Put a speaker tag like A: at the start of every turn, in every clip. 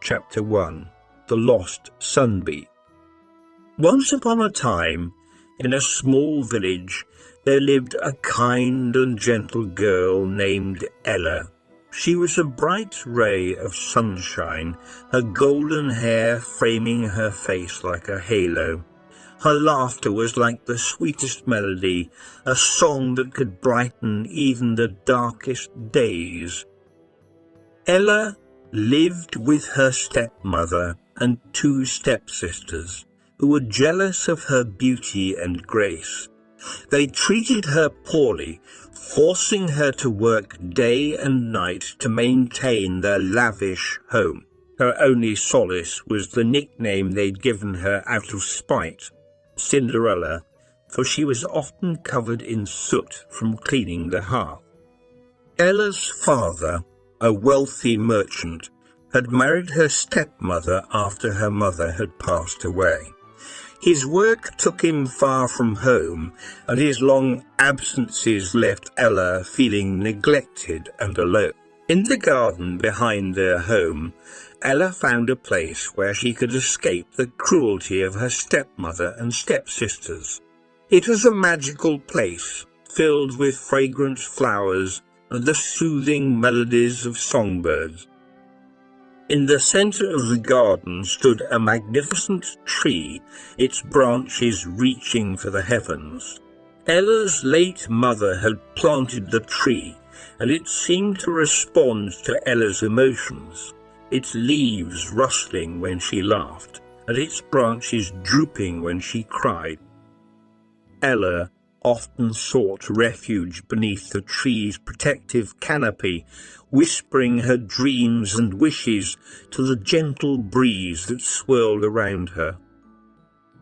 A: Chapter 1. The Lost Sunbeam. Once upon a time, in a small village, there lived a kind and gentle girl named Ella. She was a bright ray of sunshine, her golden hair framing her face like a halo. Her laughter was like the sweetest melody, a song that could brighten even the darkest days. Ella lived with her stepmother and two stepsisters, who were jealous of her beauty and grace. They treated her poorly, forcing her to work day and night to maintain their lavish home. Her only solace was the nickname they'd given her out of spite, Cinderella, for she was often covered in soot from cleaning the hearth. Ella's father, a wealthy merchant, had married her stepmother after her mother had passed away. His work took him far from home, and his long absences left Ella feeling neglected and alone. In the garden behind their home, Ella found a place where she could escape the cruelty of her stepmother and stepsisters. It was a magical place, filled with fragrant flowers and the soothing melodies of songbirds. In the centre of the garden stood a magnificent tree, its branches reaching for the heavens. Ella's late mother had planted the tree, and it seemed to respond to Ella's emotions, its leaves rustling when she laughed, and its branches drooping when she cried. Ella often sought refuge beneath the tree's protective canopy, whispering her dreams and wishes to the gentle breeze that swirled around her.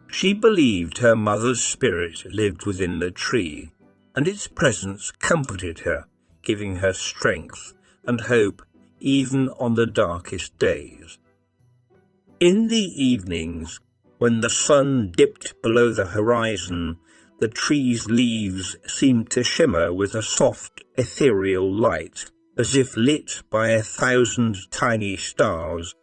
A: She believed her mother's spirit lived within the tree, and its presence comforted her, giving her strength and hope even on the darkest days. In the evenings, when the sun dipped below the horizon, the tree's leaves seemed to shimmer with a soft, ethereal light, as if lit by 1,000 tiny stars.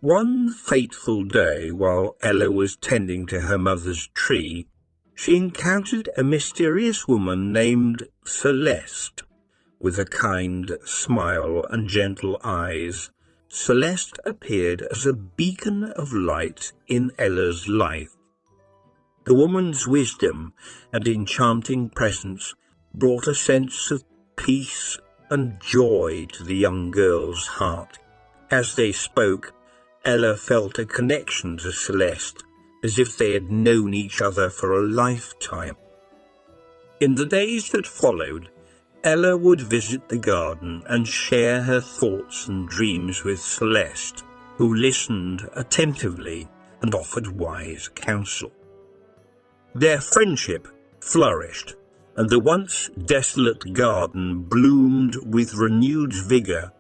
A: One fateful day, while Ella was tending to her mother's tree, she encountered a mysterious woman named Celeste. With a kind smile and gentle eyes, Celeste appeared as a beacon of light in Ella's life. The woman's wisdom and enchanting presence brought a sense of peace and joy to the young girl's heart. As they spoke, Ella felt a connection to Celeste, as if they had known each other for a lifetime. In the days that followed, Ella would visit the garden and share her thoughts and dreams with Celeste, who listened attentively and offered wise counsel. Their friendship flourished, and the once desolate garden bloomed with renewed vigour,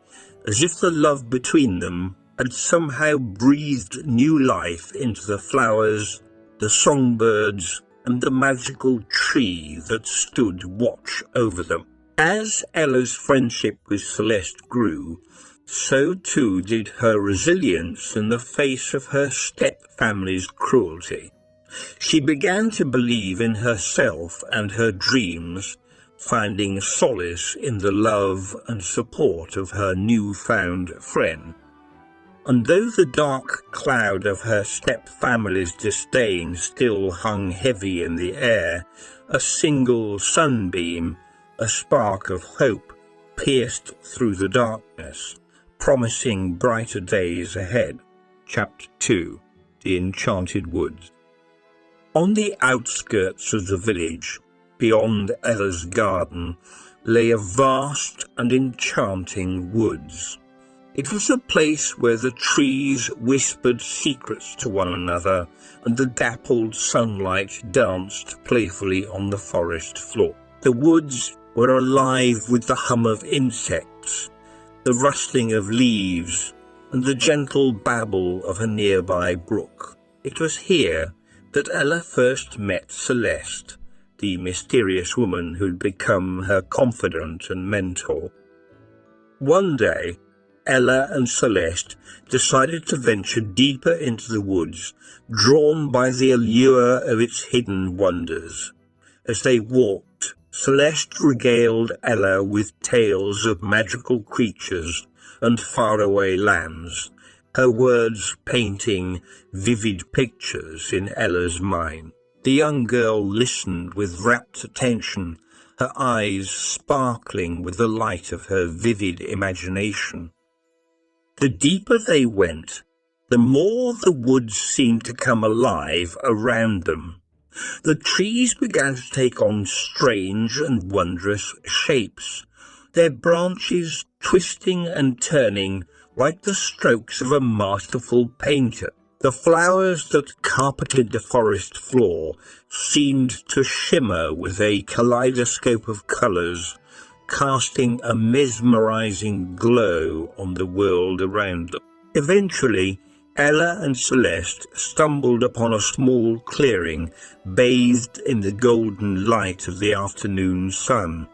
A: as if the love between them had somehow breathed new life into the flowers, the songbirds, and the magical tree that stood watch over them. As Ella's friendship with Celeste grew, so too did her resilience in the face of her step-family's cruelty. She began to believe in herself and her dreams, finding solace in the love and support of her newfound friend. And though the dark cloud of her step-family's disdain still hung heavy in the air, a single sunbeam, a spark of hope, pierced through the darkness, promising brighter days ahead. Chapter 2. The Enchanted Woods. On the outskirts of the village, beyond Ella's garden, lay a vast and enchanting woods. It was a place where the trees whispered secrets to one another, and the dappled sunlight danced playfully on the forest floor. The woods were alive with the hum of insects, the rustling of leaves, and the gentle babble of a nearby brook. It was here that Ella first met Celeste, the mysterious woman who'd become her confidant and mentor. One day, Ella and Celeste decided to venture deeper into the woods, drawn by the allure of its hidden wonders. As they walked, Celeste regaled Ella with tales of magical creatures and faraway lands, her words painting vivid pictures in Ella's mind. The young girl listened with rapt attention, her eyes sparkling with the light of her vivid imagination. The deeper they went, the more the woods seemed to come alive around them. The trees began to take on strange and wondrous shapes, their branches twisting and turning like the strokes of a masterful painter. The flowers that carpeted the forest floor seemed to shimmer with a kaleidoscope of colours, casting a mesmerizing glow on the world around them. Eventually, Ella and Celeste stumbled upon a small clearing bathed in the golden light of the afternoon sun.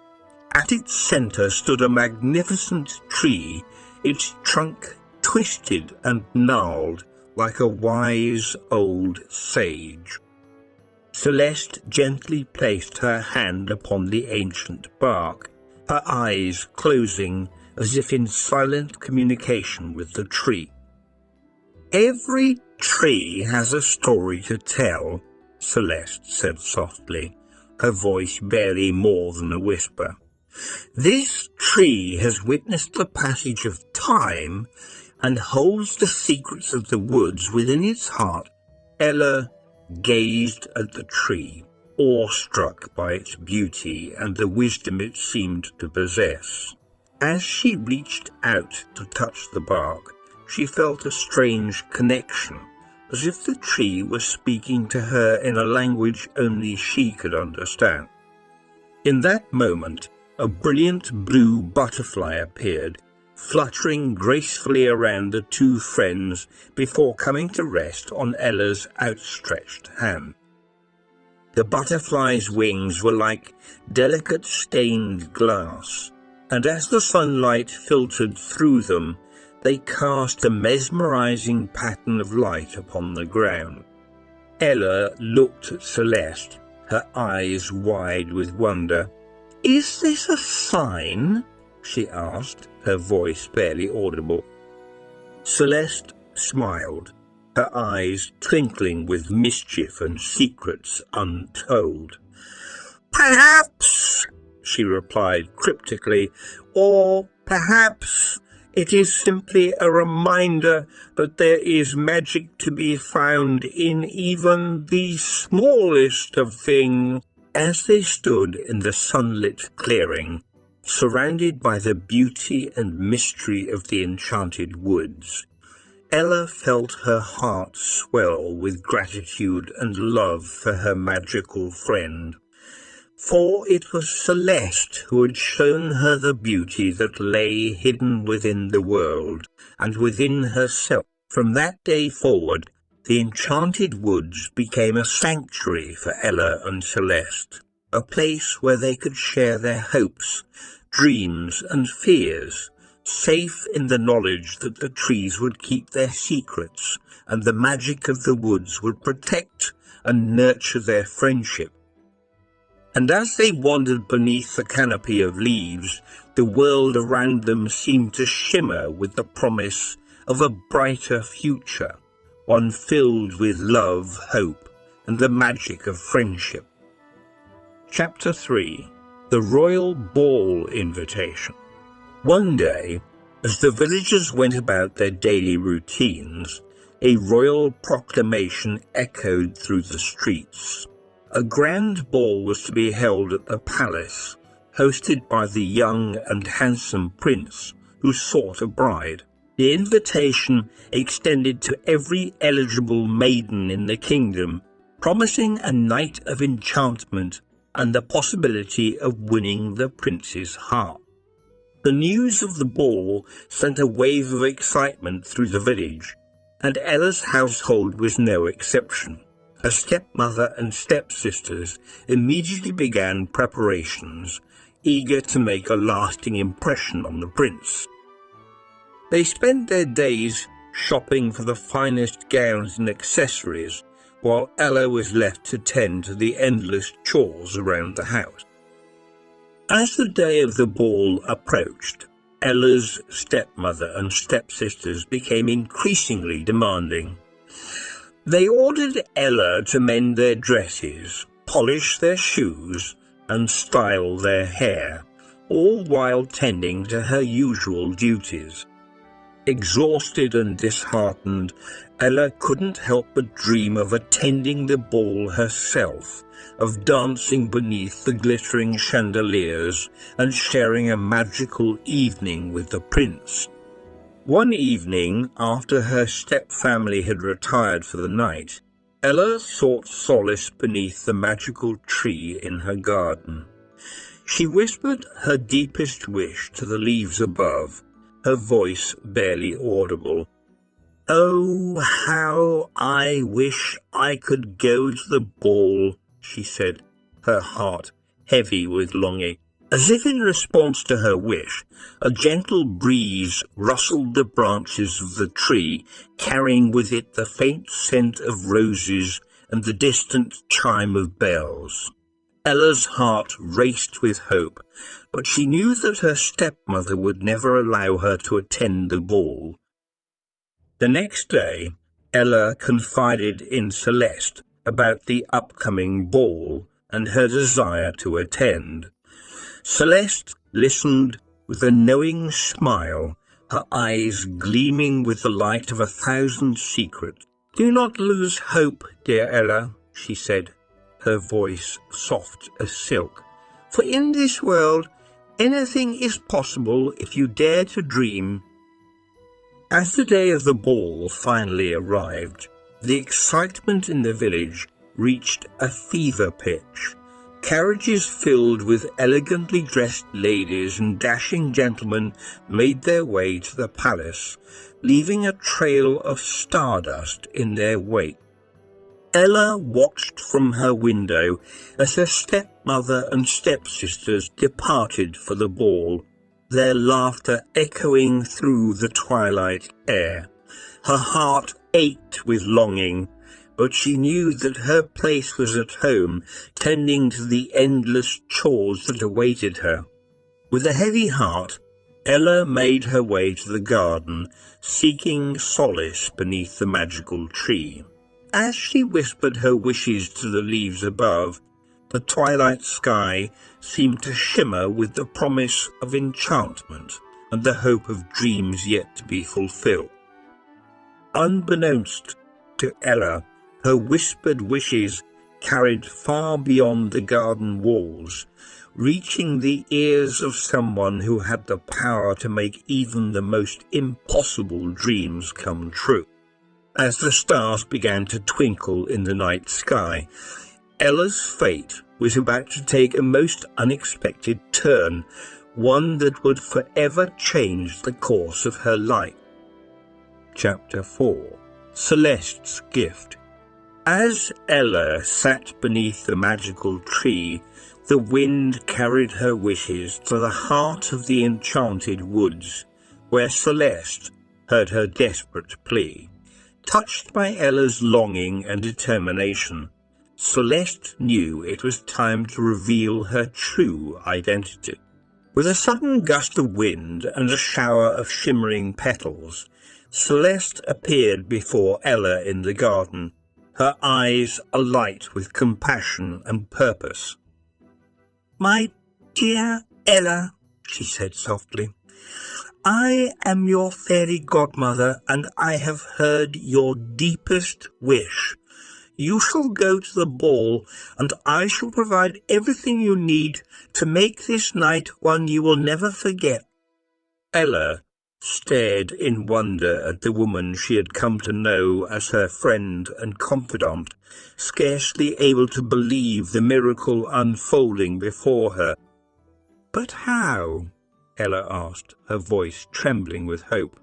A: At its centre stood a magnificent tree, its trunk twisted and gnarled like a wise old sage. Celeste gently placed her hand upon the ancient bark, her eyes closing as if in silent communication with the tree. "Every tree has a story to tell," Celeste said softly, her voice barely more than a whisper. "This tree has witnessed the passage of time and holds the secrets of the woods within its heart." Ella gazed at the tree, awestruck by its beauty and the wisdom it seemed to possess. As she reached out to touch the bark, she felt a strange connection, as if the tree was speaking to her in a language only she could understand. In that moment, a brilliant blue butterfly appeared, fluttering gracefully around the two friends before coming to rest on Ella's outstretched hand. The butterfly's wings were like delicate stained glass, and as the sunlight filtered through them, they cast a mesmerizing pattern of light upon the ground. Ella looked at Celeste, her eyes wide with wonder. "Is this a sign?" she asked, her voice barely audible. Celeste smiled, her eyes twinkling with mischief and secrets untold. "Perhaps," she replied cryptically, "or perhaps it is simply a reminder that there is magic to be found in even the smallest of things." As they stood in the sunlit clearing, surrounded by the beauty and mystery of the enchanted woods, Ella felt her heart swell with gratitude and love for her magical friend. For it was Celeste who had shown her the beauty that lay hidden within the world and within herself. From that day forward, the enchanted woods became a sanctuary for Ella and Celeste, a place where they could share their hopes, dreams and fears, safe in the knowledge that the trees would keep their secrets and the magic of the woods would protect and nurture their friendship. And as they wandered beneath the canopy of leaves, the world around them seemed to shimmer with the promise of a brighter future, one filled with love, hope, and the magic of friendship. Chapter 3. The Royal Ball Invitation. One day, as the villagers went about their daily routines, a royal proclamation echoed through the streets. A grand ball was to be held at the palace, hosted by the young and handsome prince who sought a bride. The invitation extended to every eligible maiden in the kingdom, promising a night of enchantment and the possibility of winning the prince's heart. The news of the ball sent a wave of excitement through the village, and Ella's household was no exception. Her stepmother and stepsisters immediately began preparations, eager to make a lasting impression on the prince. They spent their days shopping for the finest gowns and accessories, while Ella was left to tend to the endless chores around the house. As the day of the ball approached, Ella's stepmother and stepsisters became increasingly demanding. They ordered Ella to mend their dresses, polish their shoes, and style their hair, all while tending to her usual duties. Exhausted and disheartened, Ella couldn't help but dream of attending the ball herself, of dancing beneath the glittering chandeliers and sharing a magical evening with the prince. One evening, after her step-family had retired for the night, Ella sought solace beneath the magical tree in her garden. She whispered her deepest wish to the leaves above, her voice barely audible. "Oh, how I wish I could go to the ball," she said, her heart heavy with longing. As if in response to her wish, a gentle breeze rustled the branches of the tree, carrying with it the faint scent of roses and the distant chime of bells. Ella's heart raced with hope, but she knew that her stepmother would never allow her to attend the ball. The next day, Ella confided in Celeste about the upcoming ball and her desire to attend. Celeste listened with a knowing smile, her eyes gleaming with the light of 1,000 secrets. "Do not lose hope, dear Ella," she said, her voice soft as silk. "For in this world, anything is possible if you dare to dream." As the day of the ball finally arrived, the excitement in the village reached a fever pitch. Carriages filled with elegantly dressed ladies and dashing gentlemen made their way to the palace, leaving a trail of stardust in their wake. Ella watched from her window as her stepmother and stepsisters departed for the ball, their laughter echoing through the twilight air. Her heart ached with longing, but she knew that her place was at home, tending to the endless chores that awaited her. With a heavy heart, Ella made her way to the garden, seeking solace beneath the magical tree. As she whispered her wishes to the leaves above, the twilight sky seemed to shimmer with the promise of enchantment and the hope of dreams yet to be fulfilled. Unbeknownst to Ella, her whispered wishes carried far beyond the garden walls, reaching the ears of someone who had the power to make even the most impossible dreams come true. As the stars began to twinkle in the night sky, Ella's fate was about to take a most unexpected turn, one that would forever change the course of her life. Chapter 4. Celeste's Gift. As Ella sat beneath the magical tree, the wind carried her wishes to the heart of the enchanted woods, where Celeste heard her desperate plea. Touched by Ella's longing and determination, Celeste knew it was time to reveal her true identity. With a sudden gust of wind and a shower of shimmering petals, Celeste appeared before Ella in the garden, her eyes alight with compassion and purpose. "My dear Ella," she said softly, "I am your fairy godmother, and I have heard your deepest wish. You shall go to the ball, and I shall provide everything you need to make this night one you will never forget." Ella stared in wonder at the woman she had come to know as her friend and confidant, scarcely able to believe the miracle unfolding before her. "But how?" Ella asked, her voice trembling with hope.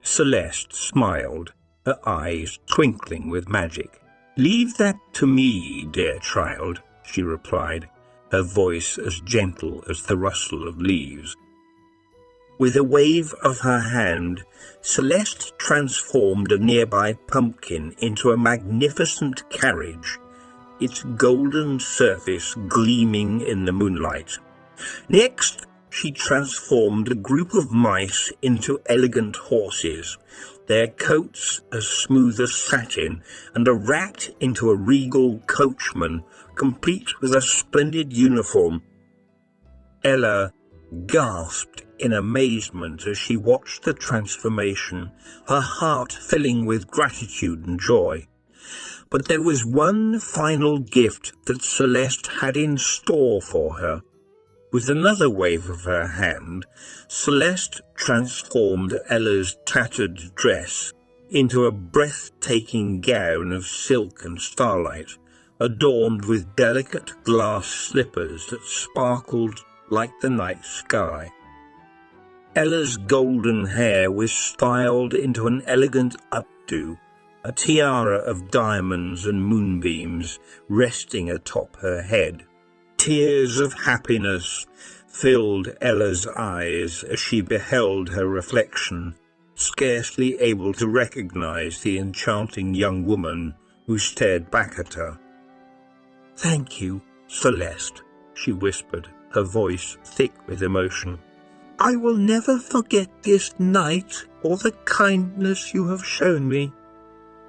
A: Celeste smiled, her eyes twinkling with magic. "Leave that to me, dear child," she replied, her voice as gentle as the rustle of leaves. With a wave of her hand, Celeste transformed a nearby pumpkin into a magnificent carriage, its golden surface gleaming in the moonlight. Next, she transformed a group of mice into elegant horses, their coats as smooth as satin, and a rat into a regal coachman, complete with a splendid uniform. Ella gasped in amazement as she watched the transformation, her heart filling with gratitude and joy. But there was one final gift that Celeste had in store for her. With another wave of her hand, Celeste transformed Ella's tattered dress into a breathtaking gown of silk and starlight, adorned with delicate glass slippers that sparkled like the night sky. Ella's golden hair was styled into an elegant updo, a tiara of diamonds and moonbeams resting atop her head. Tears of happiness filled Ella's eyes as she beheld her reflection, scarcely able to recognize the enchanting young woman who stared back at her. "Thank you, Celeste," she whispered, her voice thick with emotion. "I will never forget this night or the kindness you have shown me."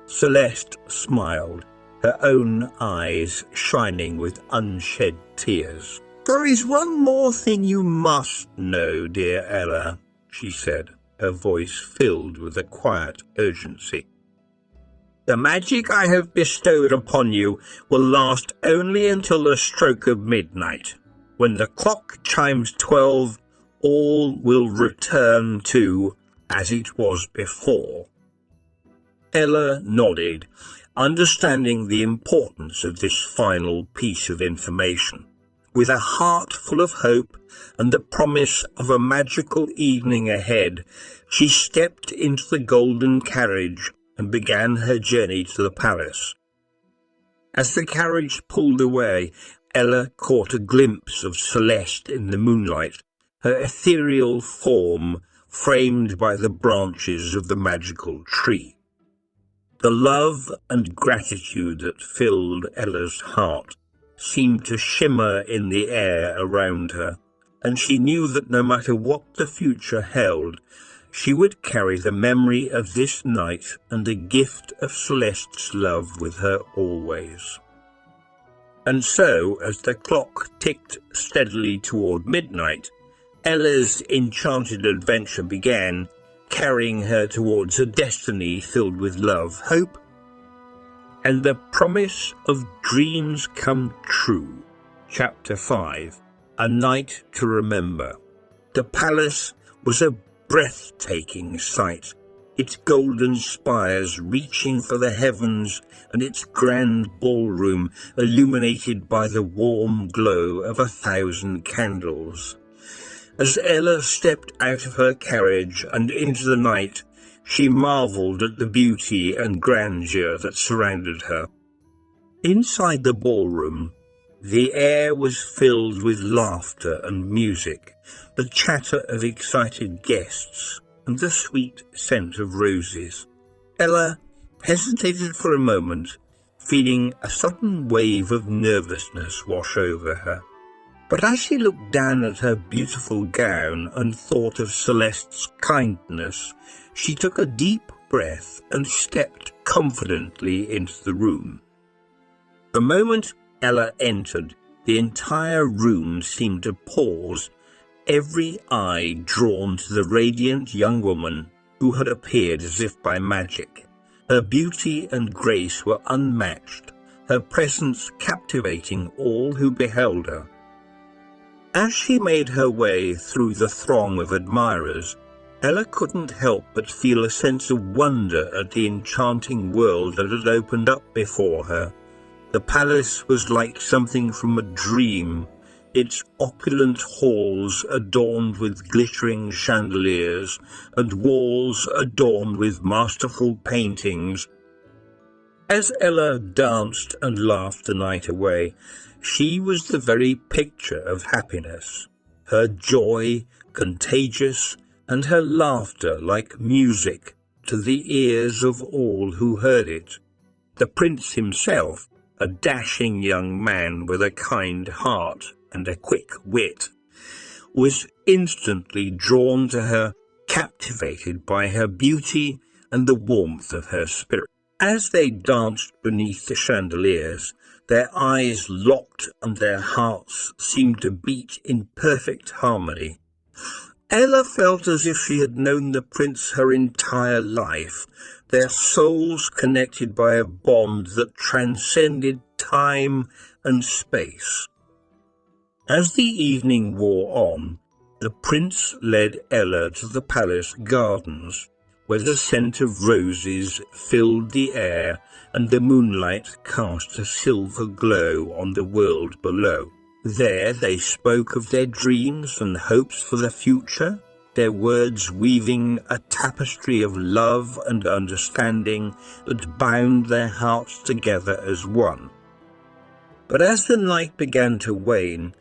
A: Celeste smiled, her own eyes shining with unshed tears. "There is one more thing you must know, dear Ella," she said, her voice filled with a quiet urgency. "The magic I have bestowed upon you will last only until the stroke of midnight. When the clock chimes 12, all will return to as it was before." Ella nodded, understanding the importance of this final piece of information. With a heart full of hope and the promise of a magical evening ahead, she stepped into the golden carriage and began her journey to the palace. As the carriage pulled away, Ella caught a glimpse of Celeste in the moonlight, her ethereal form framed by the branches of the magical tree. The love and gratitude that filled Ella's heart seemed to shimmer in the air around her, and she knew that no matter what the future held, she would carry the memory of this night and the gift of Celeste's love with her always. And so, as the clock ticked steadily toward midnight, Ella's enchanted adventure began, carrying her towards a destiny filled with love, hope, and the promise of dreams come true. Chapter 5. A Night to Remember. The palace was a breathtaking sight, its golden spires reaching for the heavens and its grand ballroom illuminated by the warm glow of 1,000 candles. As Ella stepped out of her carriage and into the night, she marvelled at the beauty and grandeur that surrounded her. Inside the ballroom, the air was filled with laughter and music, the chatter of excited guests, and the sweet scent of roses. Ella hesitated for a moment, feeling a sudden wave of nervousness wash over her. But as she looked down at her beautiful gown and thought of Celeste's kindness, she took a deep breath and stepped confidently into the room. The moment Ella entered, the entire room seemed to pause, every eye drawn to the radiant young woman who had appeared as if by magic. Her beauty and grace were unmatched, her presence captivating all who beheld her. As she made her way through the throng of admirers, Ella couldn't help but feel a sense of wonder at the enchanting world that had opened up before her. The palace was like something from a dream, its opulent halls adorned with glittering chandeliers and walls adorned with masterful paintings. As Ella danced and laughed the night away, she was the very picture of happiness, her joy contagious and her laughter like music to the ears of all who heard it. The prince himself, a dashing young man with a kind heart and a quick wit, was instantly drawn to her, captivated by her beauty and the warmth of her spirit. As they danced beneath the chandeliers, their eyes locked and their hearts seemed to beat in perfect harmony. Ella felt as if she had known the prince her entire life, their souls connected by a bond that transcended time and space. As the evening wore on, the prince led Ella to the palace gardens, where the scent of roses filled the air and the moonlight cast a silver glow on the world below. There they spoke of their dreams and hopes for the future, their words weaving a tapestry of love and understanding that bound their hearts together as one. But as the night began to wane,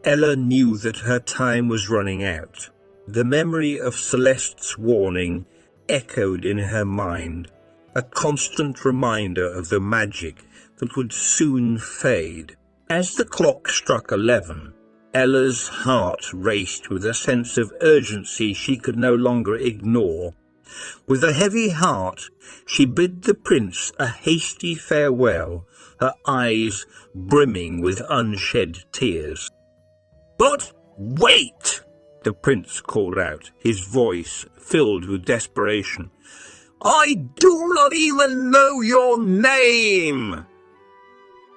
A: Ella knew that her time was running out. The memory of Celeste's warning echoed in her mind, a constant reminder of the magic that would soon fade. As the clock struck 11, Ella's heart raced with a sense of urgency she could no longer ignore. With a heavy heart, she bid the prince a hasty farewell, her eyes brimming with unshed tears. "But wait!" the prince called out, his voice filled with desperation. "I do not even know your name!"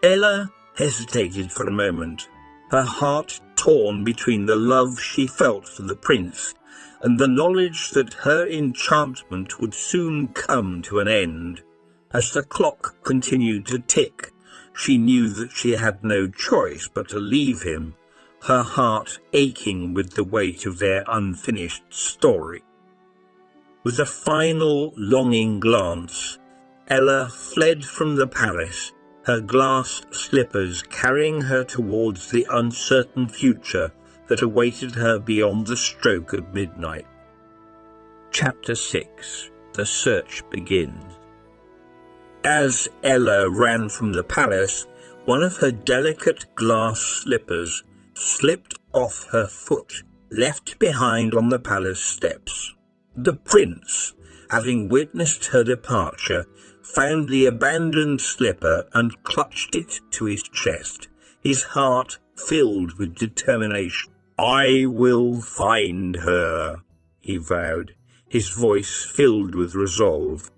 A: Ella hesitated for a moment, her heart torn between the love she felt for the prince and the knowledge that her enchantment would soon come to an end. As the clock continued to tick, she knew that she had no choice but to leave him, her heart aching with the weight of their unfinished story. With a final longing glance, Ella fled from the palace, her glass slippers carrying her towards the uncertain future that awaited her beyond the stroke of midnight. Chapter 6. The Search Begins. As Ella ran from the palace, one of her delicate glass slippers slipped off her foot, left behind on the palace steps. The prince, having witnessed her departure, found the abandoned slipper and clutched it to his chest, his heart filled with determination. "I will find her," he vowed, his voice filled with resolve.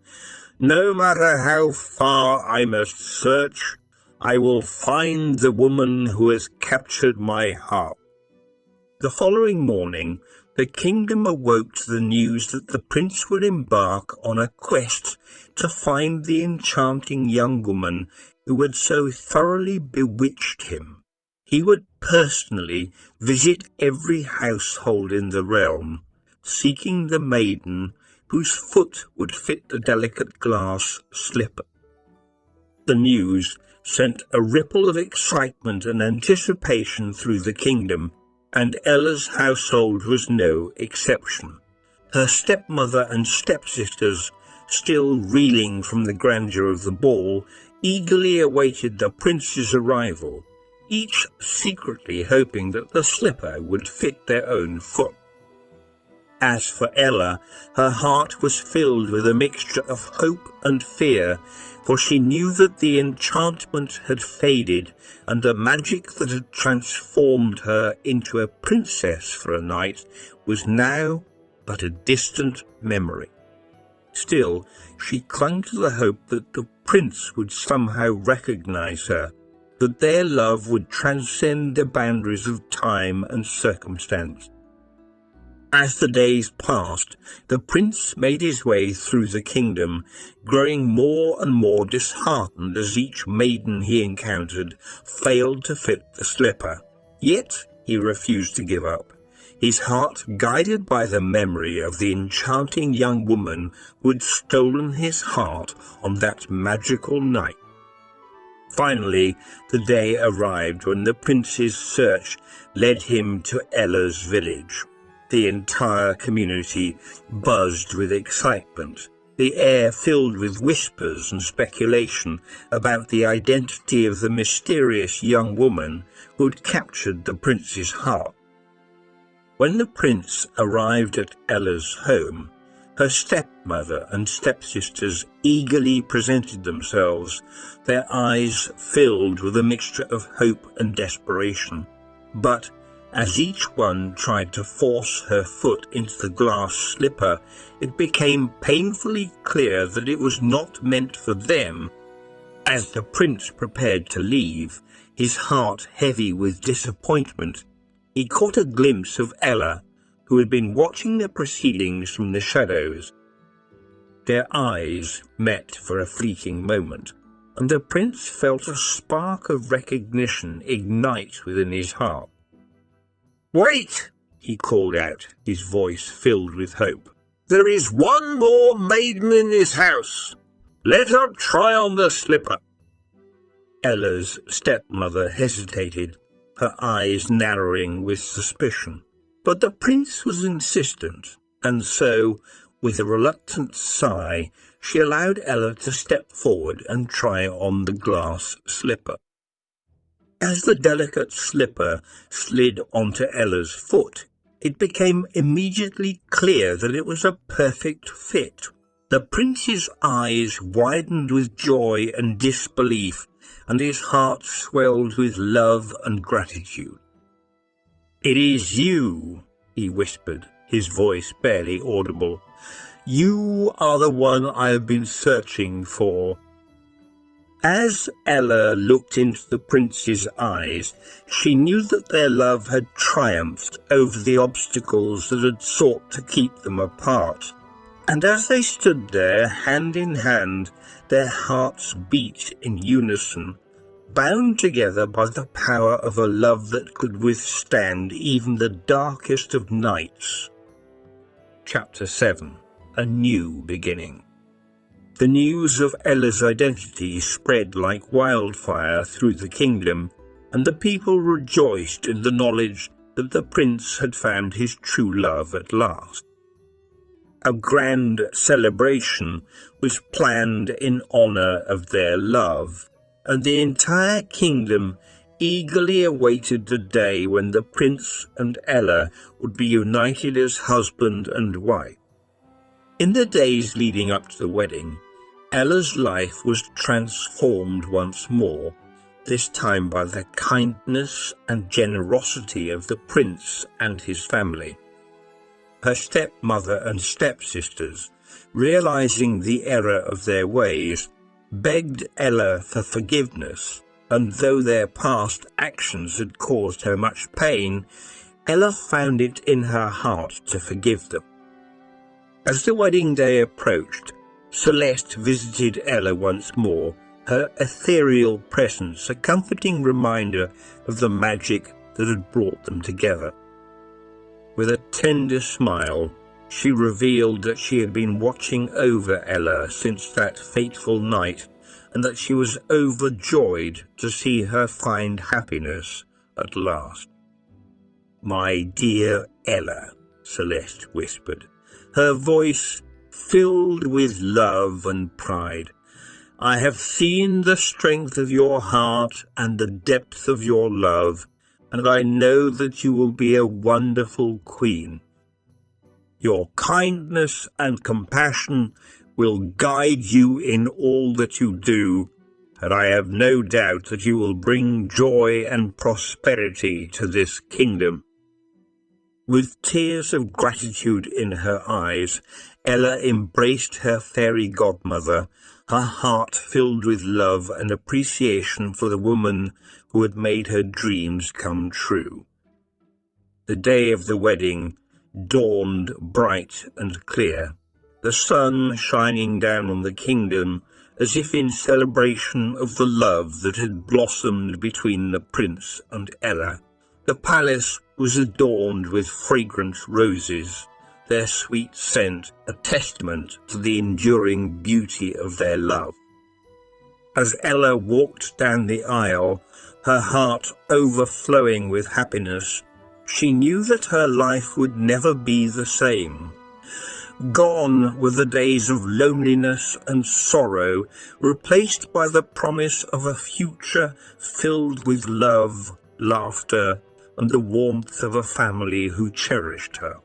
A: "No matter how far I must search, I will find the woman who has captured my heart." The following morning, the kingdom awoke to the news that the prince would embark on a quest to find the enchanting young woman who had so thoroughly bewitched him. He would personally visit every household in the realm, seeking the maiden whose foot would fit the delicate glass slipper. The news sent a ripple of excitement and anticipation through the kingdom, and Ella's household was no exception. Her stepmother and stepsisters, still reeling from the grandeur of the ball, eagerly awaited the prince's arrival, each secretly hoping that the slipper would fit their own foot. As for Ella, her heart was filled with a mixture of hope and fear, for she knew that the enchantment had faded, and the magic that had transformed her into a princess for a night was now but a distant memory. Still, she clung to the hope that the prince would somehow recognize her, that their love would transcend the boundaries of time and circumstance. As the days passed, the prince made his way through the kingdom, growing more and more disheartened as each maiden he encountered failed to fit the slipper. Yet he refused to give up, his heart guided by the memory of the enchanting young woman who had stolen his heart on that magical night. Finally, the day arrived when the prince's search led him to Ella's village. The entire community buzzed with excitement, the air filled with whispers and speculation about the identity of the mysterious young woman who had captured the prince's heart. When the prince arrived at Ella's home, her stepmother and stepsisters eagerly presented themselves, their eyes filled with a mixture of hope and desperation. But as each one tried to force her foot into the glass slipper, it became painfully clear that it was not meant for them. As the prince prepared to leave, his heart heavy with disappointment, he caught a glimpse of Ella, who had been watching the proceedings from the shadows. Their eyes met for a fleeting moment, and the prince felt a spark of recognition ignite within his heart. "Wait!" he called out, his voice filled with hope. "There is one more maiden in this house. Let her try on the slipper." Ella's stepmother hesitated, her eyes narrowing with suspicion. But the prince was insistent, and so, with a reluctant sigh, she allowed Ella to step forward and try on the glass slipper. As the delicate slipper slid onto Ella's foot, it became immediately clear that it was a perfect fit. The prince's eyes widened with joy and disbelief, and his heart swelled with love and gratitude. "It is you," he whispered, his voice barely audible. "You are the one I have been searching for." As Ella looked into the prince's eyes, she knew that their love had triumphed over the obstacles that had sought to keep them apart. And as they stood there, hand in hand, their hearts beat in unison, bound together by the power of a love that could withstand even the darkest of nights. Chapter 7. A New Beginning. The news of Ella's identity spread like wildfire through the kingdom, and the people rejoiced in the knowledge that the prince had found his true love at last. A grand celebration was planned in honor of their love, and the entire kingdom eagerly awaited the day when the prince and Ella would be united as husband and wife. In the days leading up to the wedding, Ella's life was transformed once more, this time by the kindness and generosity of the prince and his family. Her stepmother and stepsisters, realizing the error of their ways, begged Ella for forgiveness, and though their past actions had caused her much pain, Ella found it in her heart to forgive them. As the wedding day approached, Celeste visited Ella once more, her ethereal presence a comforting reminder of the magic that had brought them together. With a tender smile, she revealed that she had been watching over Ella since that fateful night, and that she was overjoyed to see her find happiness at last. "My dear Ella," Celeste whispered, her voice filled with love and pride, "I have seen the strength of your heart and the depth of your love, and I know that you will be a wonderful queen. Your kindness and compassion will guide you in all that you do, and I have no doubt that you will bring joy and prosperity to this kingdom." With tears of gratitude in her eyes, Ella embraced her fairy godmother, her heart filled with love and appreciation for the woman who had made her dreams come true. The day of the wedding dawned bright and clear, the sun shining down on the kingdom as if in celebration of the love that had blossomed between the prince and Ella. The palace was adorned with fragrant roses, their sweet scent a testament to the enduring beauty of their love. As Ella walked down the aisle, her heart overflowing with happiness, She knew that her life would never be the same. Gone were the days of loneliness and sorrow, replaced by the promise of a future filled with love, laughter, and the warmth of a family who cherished her.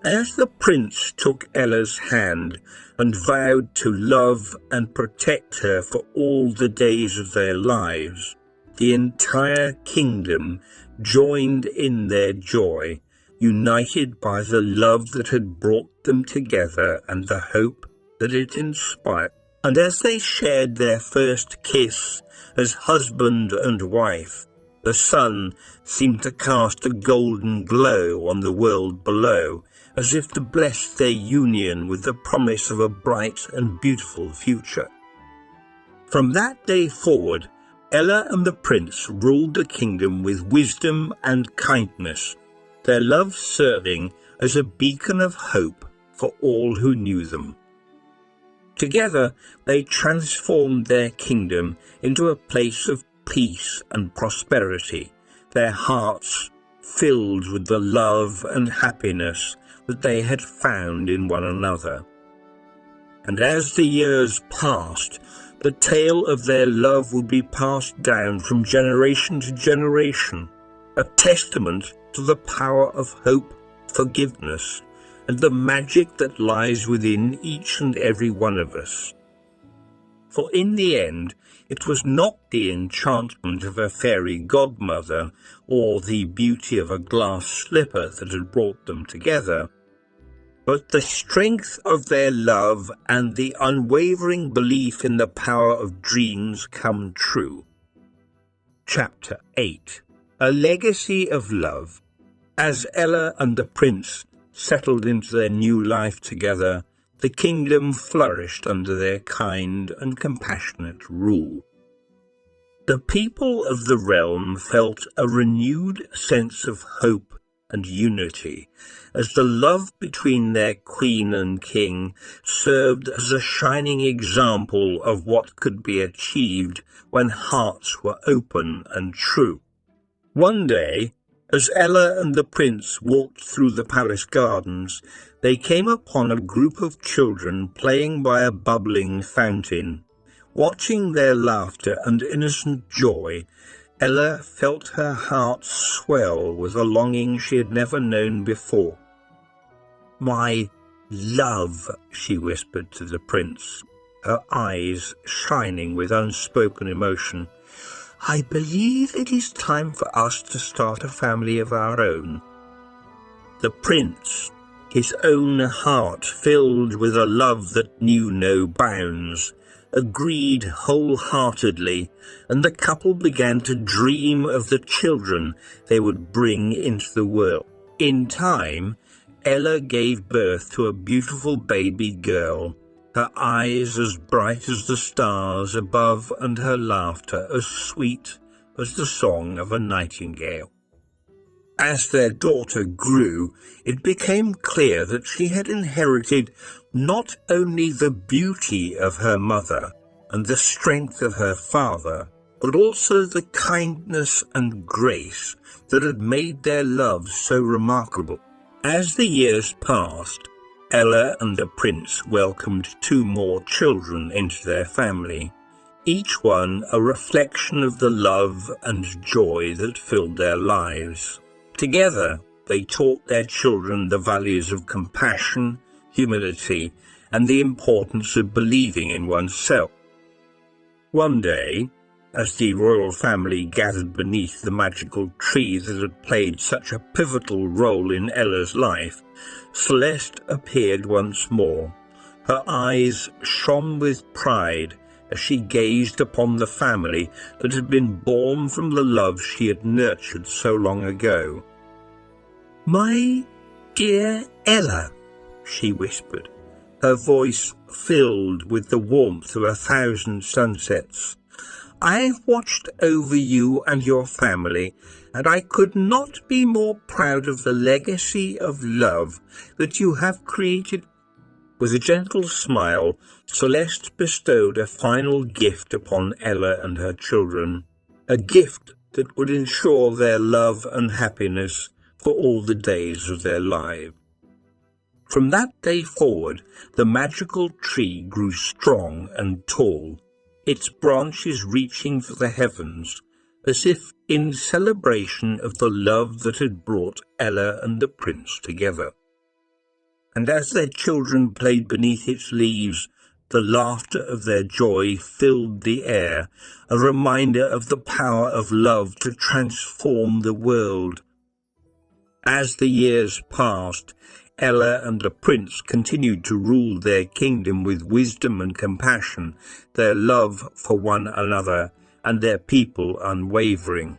A: As the prince took Ella's hand and vowed to love and protect her for all the days of their lives, the entire kingdom joined in their joy, united by the love that had brought them together and the hope that it inspired. And as they shared their first kiss as husband and wife, the sun seemed to cast a golden glow on the world below, as if to bless their union with the promise of a bright and beautiful future. From that day forward, Ella and the prince ruled the kingdom with wisdom and kindness, their love serving as a beacon of hope for all who knew them. Together, they transformed their kingdom into a place of peace and prosperity, their hearts filled with the love and happiness that they had found in one another. And as the years passed, the tale of their love would be passed down from generation to generation, a testament to the power of hope, forgiveness, and the magic that lies within each and every one of us. For in the end, it was not the enchantment of a fairy godmother or the beauty of a glass slipper that had brought them together, but the strength of their love and the unwavering belief in the power of dreams come true. Chapter 8. A Legacy of Love. As Ella and the prince settled into their new life together, the kingdom flourished under their kind and compassionate rule. The people of the realm felt a renewed sense of hope and unity, as the love between their queen and king served as a shining example of what could be achieved when hearts were open and true. One day, as Ella and the prince walked through the palace gardens, they came upon a group of children playing by a bubbling fountain. Watching their laughter and innocent joy, Ella felt her heart swell with a longing she had never known before. "My love," she whispered to the prince, her eyes shining with unspoken emotion, "I believe it is time for us to start a family of our own." The prince, his own heart filled with a love that knew no bounds, agreed wholeheartedly, and the couple began to dream of the children they would bring into the world. In time, Ella gave birth to a beautiful baby girl, her eyes as bright as the stars above and her laughter as sweet as the song of a nightingale. As their daughter grew, it became clear that she had inherited not only the beauty of her mother and the strength of her father, but also the kindness and grace that had made their love so remarkable. As the years passed, Ella and the prince welcomed 2 more children into their family, each one a reflection of the love and joy that filled their lives. Together, they taught their children the values of compassion, humility, and the importance of believing in oneself. One day, as the royal family gathered beneath the magical tree that had played such a pivotal role in Ella's life, Celeste appeared once more. Her eyes shone with pride as she gazed upon the family that had been born from the love she had nurtured so long ago. "My dear Ella," she whispered, her voice filled with the warmth of 1,000 sunsets, "I have watched over you and your family, and I could not be more proud of the legacy of love that you have created." With a gentle smile, Celeste bestowed a final gift upon Ella and her children, a gift that would ensure their love and happiness for all the days of their lives. From that day forward, the magical tree grew strong and tall, its branches reaching for the heavens, as if in celebration of the love that had brought Ella and the prince together. And as their children played beneath its leaves, the laughter of their joy filled the air, a reminder of the power of love to transform the world. As the years passed, Ella and the prince continued to rule their kingdom with wisdom and compassion, their love for one another and their people unwavering.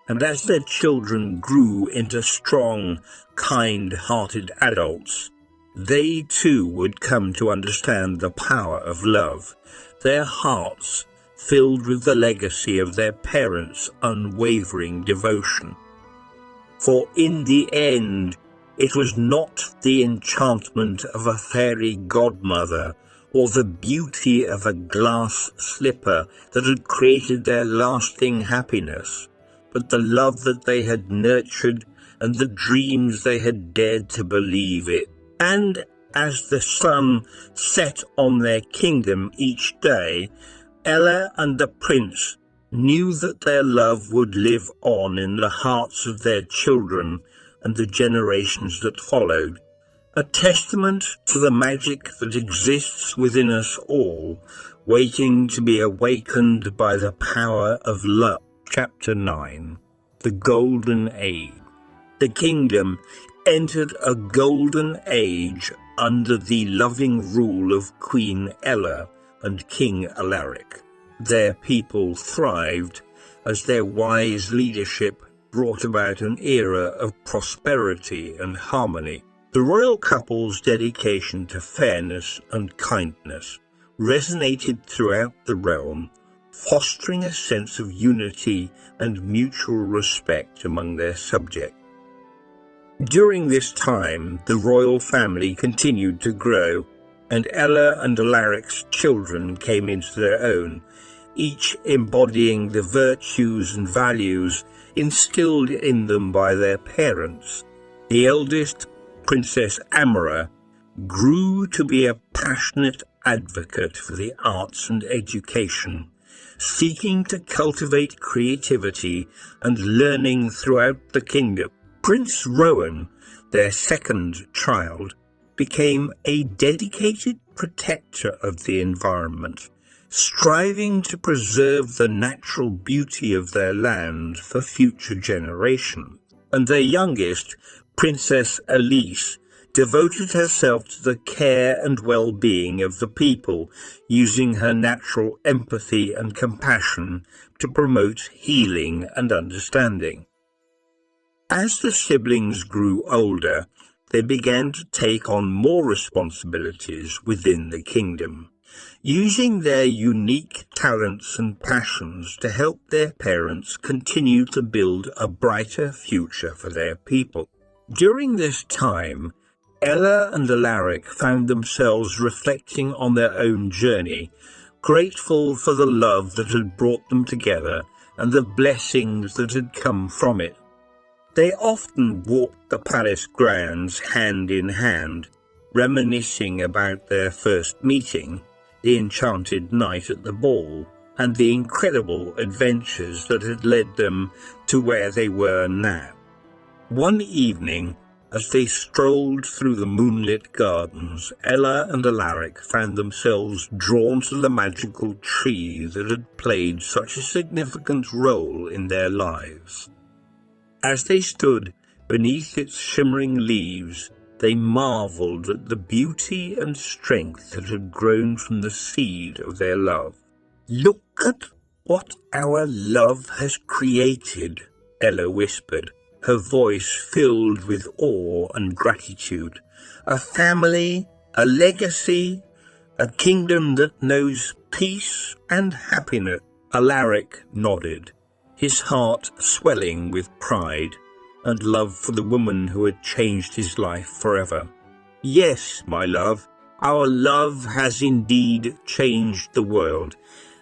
A: And as their children grew into strong, kind-hearted adults, they too would come to understand the power of love, their hearts filled with the legacy of their parents' unwavering devotion. For in the end, it was not the enchantment of a fairy godmother or the beauty of a glass slipper that had created their lasting happiness, but the love that they had nurtured and the dreams they had dared to believe in. And as the sun set on their kingdom each day, Ella and the prince knew that their love would live on in the hearts of their children and the generations that followed, a testament to the magic that exists within us all, waiting to be awakened by the power of love. Chapter 9. The Golden Age. The kingdom entered a golden age under the loving rule of Queen Ella and King Alaric. Their people thrived as their wise leadership brought about an era of prosperity and harmony. The royal couple's dedication to fairness and kindness resonated throughout the realm, fostering a sense of unity and mutual respect among their subjects. During this time, the royal family continued to grow, and Ella and Alaric's children came into their own, each embodying the virtues and values instilled in them by their parents. The eldest, Princess Amara, grew to be a passionate advocate for the arts and education, seeking to cultivate creativity and learning throughout the kingdom. Prince Rowan, their second child, became a dedicated protector of the environment, striving to preserve the natural beauty of their land for future generations. And their youngest, Princess Elise, devoted herself to the care and well-being of the people, using her natural empathy and compassion to promote healing and understanding. As the siblings grew older, they began to take on more responsibilities within the kingdom, using their unique talents and passions to help their parents continue to build a brighter future for their people. During this time, Ella and Alaric found themselves reflecting on their own journey, grateful for the love that had brought them together and the blessings that had come from it. They often walked the palace grounds hand in hand, reminiscing about their first meeting, the enchanted night at the ball, and the incredible adventures that had led them to where they were now. One evening, as they strolled through the moonlit gardens, Ella and Alaric found themselves drawn to the magical tree that had played such a significant role in their lives. As they stood beneath its shimmering leaves, they marveled at the beauty and strength that had grown from the seed of their love. "Look at what our love has created," Ella whispered, her voice filled with awe and gratitude. "A family, a legacy, a kingdom that knows peace and happiness." Alaric nodded, his heart swelling with pride and love for the woman who had changed his life forever. "Yes, my love, our love has indeed changed the world,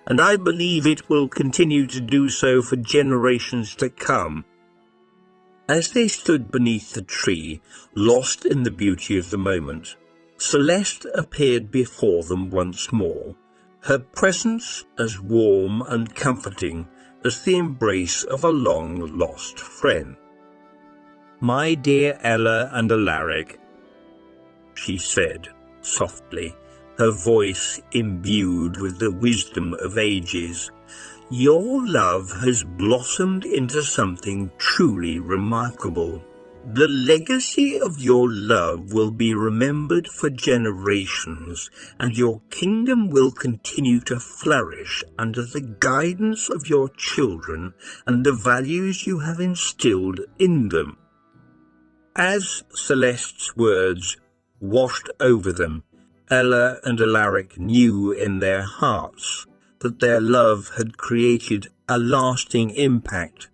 A: and I believe it will continue to do so for generations to come." As they stood beneath the tree, lost in the beauty of the moment, Celeste appeared before them once more, her presence as warm and comforting as the embrace of a long-lost friend. "My dear Ella and Alaric," she said softly, her voice imbued with the wisdom of ages, "your love has blossomed into something truly remarkable. The legacy of your love will be remembered for generations, and your kingdom will continue to flourish under the guidance of your children and the values you have instilled in them." As Celeste's words washed over them, Ella and Alaric knew in their hearts that their love had created a lasting impact,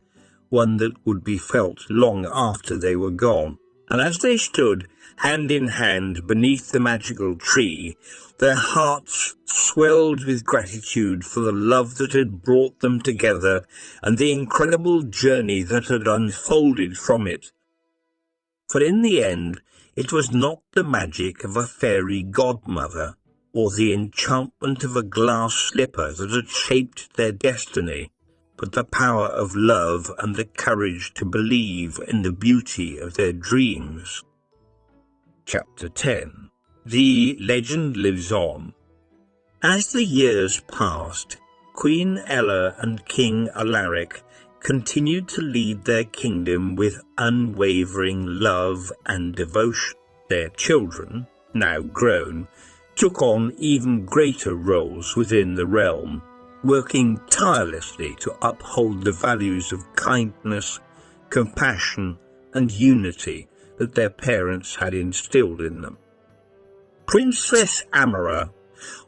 A: one that would be felt long after they were gone. And as they stood hand in hand beneath the magical tree, their hearts swelled with gratitude for the love that had brought them together and the incredible journey that had unfolded from it. For in the end, it was not the magic of a fairy godmother or the enchantment of a glass slipper that had shaped their destiny, but the power of love and the courage to believe in the beauty of their dreams. Chapter 10. The Legend Lives On. As the years passed, Queen Ella and King Alaric continued to lead their kingdom with unwavering love and devotion. Their children, now grown, took on even greater roles within the realm, working tirelessly to uphold the values of kindness, compassion, and unity that their parents had instilled in them. Princess Amara,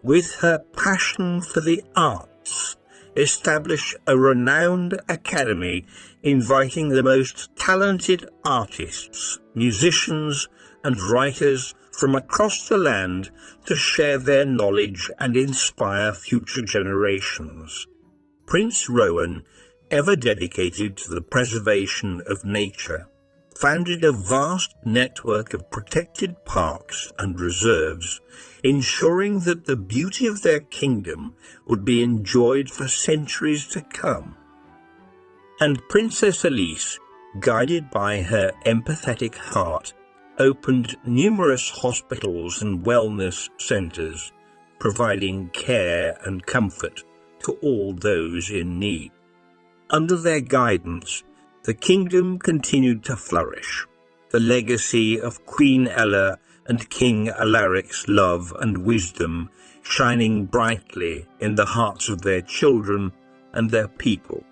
A: with her passion for the arts, established a renowned academy inviting the most talented artists, musicians, and writers from across the land to share their knowledge and inspire future generations. Prince Rowan, ever dedicated to the preservation of nature, founded a vast network of protected parks and reserves, ensuring that the beauty of their kingdom would be enjoyed for centuries to come. And Princess Elise, guided by her empathetic heart, opened numerous hospitals and wellness centres, providing care and comfort to all those in need. Under their guidance, the kingdom continued to flourish, the legacy of Queen Ella and King Alaric's love and wisdom shining brightly in the hearts of their children and their people.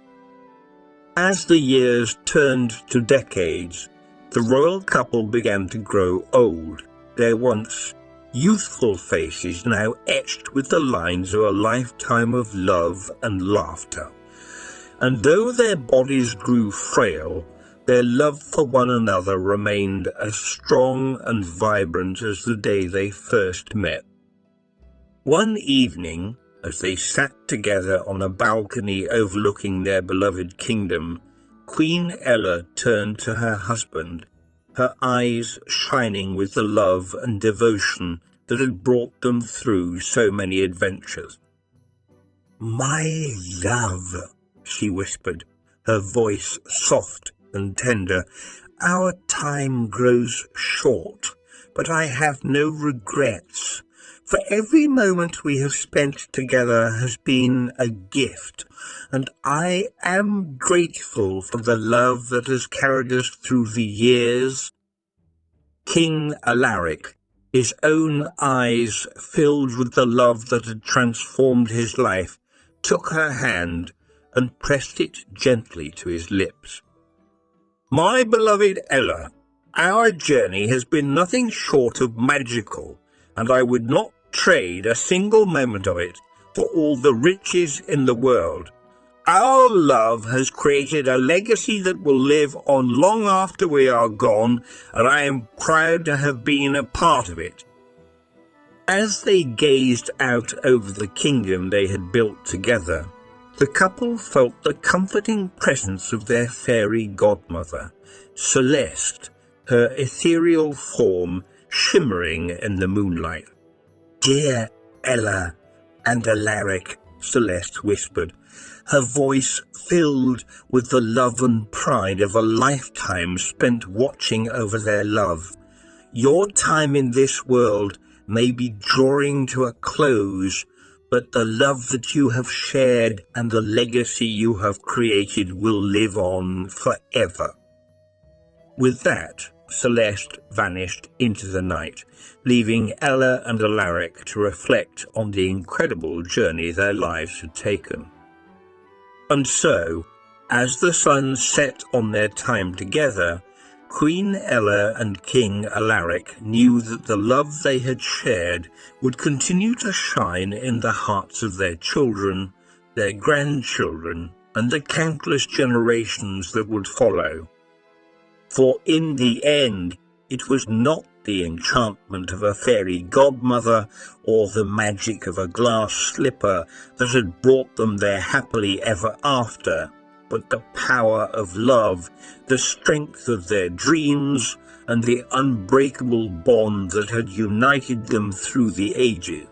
A: As the years turned to decades, the royal couple began to grow old, their once youthful faces now etched with the lines of a lifetime of love and laughter. And though their bodies grew frail, their love for one another remained as strong and vibrant as the day they first met. One evening, as they sat together on a balcony overlooking their beloved kingdom, Queen Ella turned to her husband, her eyes shining with the love and devotion that had brought them through so many adventures. "My love," she whispered, her voice soft and tender, "our time grows short, but I have no regrets. For every moment we have spent together has been a gift, and I am grateful for the love that has carried us through the years." King Alaric, his own eyes filled with the love that had transformed his life, took her hand and pressed it gently to his lips. "My beloved Ella, our journey has been nothing short of magical, and I would not trade a single moment of it for all the riches in the world. Our love has created a legacy that will live on long after we are gone, and I am proud to have been a part of it." As they gazed out over the kingdom they had built together, The couple felt the comforting presence of their fairy godmother, Celeste, her ethereal form shimmering in the moonlight. "Dear Ella and Alaric," Celeste whispered, her voice filled with the love and pride of a lifetime spent watching over their love. "Your time in this world may be drawing to a close, but the love that you have shared and the legacy you have created will live on forever." With that, Celeste vanished into the night, leaving Ella and Alaric to reflect on the incredible journey their lives had taken. And so, as the sun set on their time together, Queen Ella and King Alaric knew that the love they had shared would continue to shine in the hearts of their children, their grandchildren, and the countless generations that would follow. For in the end, it was not the enchantment of a fairy godmother or the magic of a glass slipper that had brought them their happily ever after, but the power of love, the strength of their dreams, and the unbreakable bond that had united them through the ages.